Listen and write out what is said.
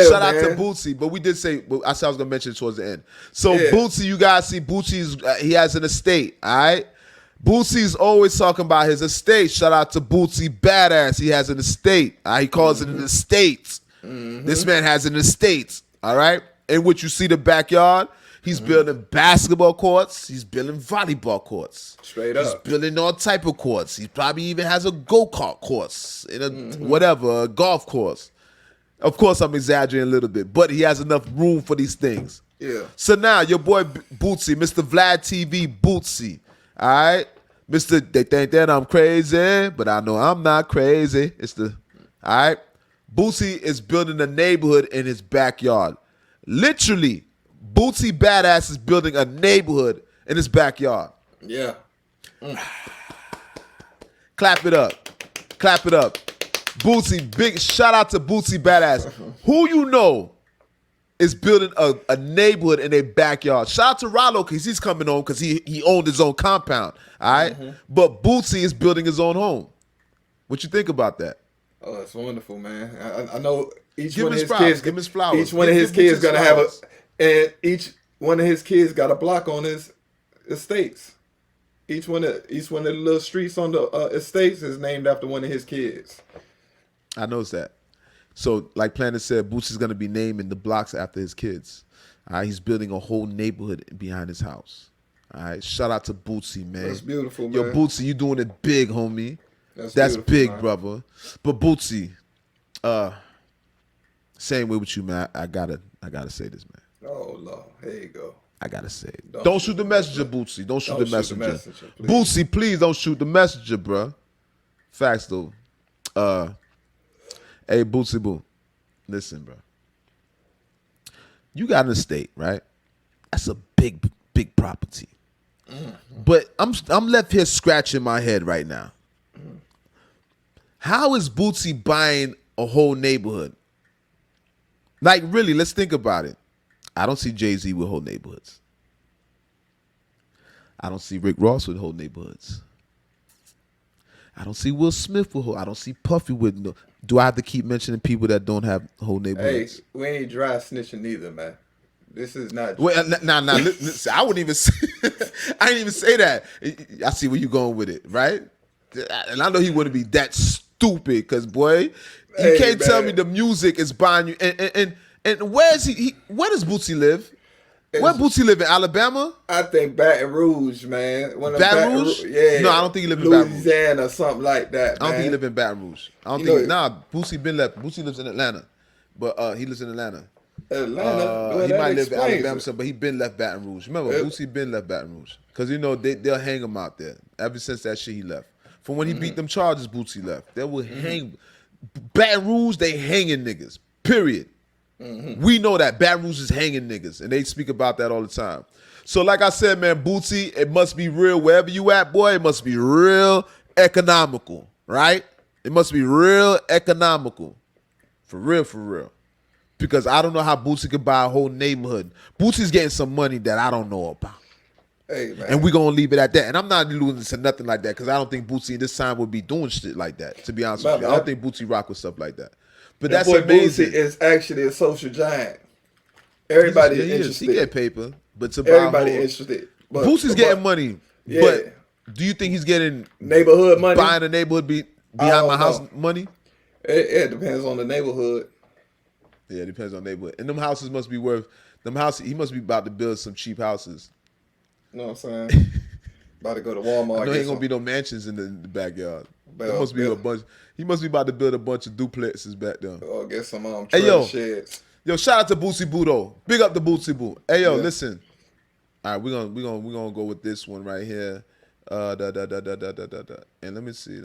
Shout out to Boosie, but we did say I said I was gonna mention it towards the end. So Boosie, you guys see Boosie's he has an estate, all right. Boosie's always talking about his estate. Shout out to Boosie Badass. He has an estate. He calls it an estate. This man has an estate, all right, in which you see the backyard. He's building basketball courts. He's building volleyball courts. Straight up. He's building all type of courts. He probably even has a go-kart course, in a whatever, a golf course. Of course, I'm exaggerating a little bit, but he has enough room for these things. Yeah. So now, your boy Boosie, Mr. Vlad TV Boosie, all right? They think that I'm crazy, but I know I'm not crazy. All right? Boosie is building a neighborhood in his backyard. Literally, Boosie Badass is building a neighborhood in his backyard. Yeah. Clap it up. Clap it up. Boosie, big shout out to Boosie Badass. Who you know is building a neighborhood in their backyard. Shout out to Rollo because he's coming home because he owned his own compound. All right? But Boosie is building his own home. What you think about that? Oh, that's wonderful, man. I know each Give one of his his flowers. kids. Give him his flowers. Each one of his kids gonna have and each one of his kids got a block on his estates. Each one of the little streets on the estates is named after one of his kids. I noticed that. So, like Planet said, Boosie's gonna be naming the blocks after his kids. All right, he's building a whole neighborhood behind his house. All right, shout out to Boosie, man. That's beautiful, man. Yo, Boosie, you doing it big, homie. That's big, man. Brother. But Boosie, same way with you, man. I gotta say this, man. Oh Lord, here you go. I gotta say it. Don't shoot the messenger, Boosie. Don't shoot the messenger. Please. Boosie, please don't shoot the messenger, bro. Facts though. Hey, Boosie Boo, listen, bro. You got an estate, right? That's a big property. But I'm left here scratching my head right now. How is Boosie buying a whole neighborhood? Like, really, let's think about it. I don't see Jay-Z with whole neighborhoods. I don't see Rick Ross with whole neighborhoods. I don't see Will Smith with whole. I don't see Puffy with no. Do I have to keep mentioning people that don't have whole neighborhoods? Hey, we ain't dry snitching either, man. This is not. Wait, nah. Listen, I wouldn't even say. I didn't even say that. I see where you going with it, right? And I know he wouldn't be that stupid, because boy, you can't tell me the music is buying you. And where is he? Where does Boosie live? Where Boosie live in Alabama? I think Baton Rouge, man. Baton Rouge? Yeah. No, I don't think he lives in Baton Rouge. Louisiana or something like that. I don't think he lives in Baton Rouge. I don't think. Nah, Boosie been left. Boosie lives in Atlanta, but he lives in Atlanta. Atlanta. He might live in Alabama, but he been left Baton Rouge. Remember, Boosie been left Baton Rouge because they'll hang him out there. Ever since that shit he left. From when he beat them charges, Boosie left. They will hang. Baton Rouge, they hanging niggas. Period. We know that Baton Rouge is hanging niggas, and they speak about that all the time. So, like I said, man, Boosie, it must be real wherever you at, boy. It must be real economical, right? It must be real economical, for real, for real. Because I don't know how Boosie could buy a whole neighborhood. Boosie's getting some money that I don't know about. Hey, man. And we're going to leave it at that. And I'm not alluding to nothing like that because I don't think Boosie in this time would be doing shit like that, to be honest with you. I don't think Boosie rock with stuff like that. But that's amazing. Boosie is actually a social giant. Everybody is interested. He get paper, but to everybody interested. But, Boosie's getting money. Yeah. But do you think he's getting neighborhood money? Buying a neighborhood behind my house money? It depends on the neighborhood. Yeah, it depends on the neighborhood. And them houses must be worth he must be about to build some cheap houses. You know what I'm saying? About to go to Walmart. I know ain't gonna be no mansions in the backyard. There must be a bunch. He must be about to build a bunch of duplexes back there. Oh, get some sheds. Yo, shout out to Boosie Boo though. Big up to Boosie Boo. Hey yo, listen. All right, we're gonna go with this one right here. And let me see.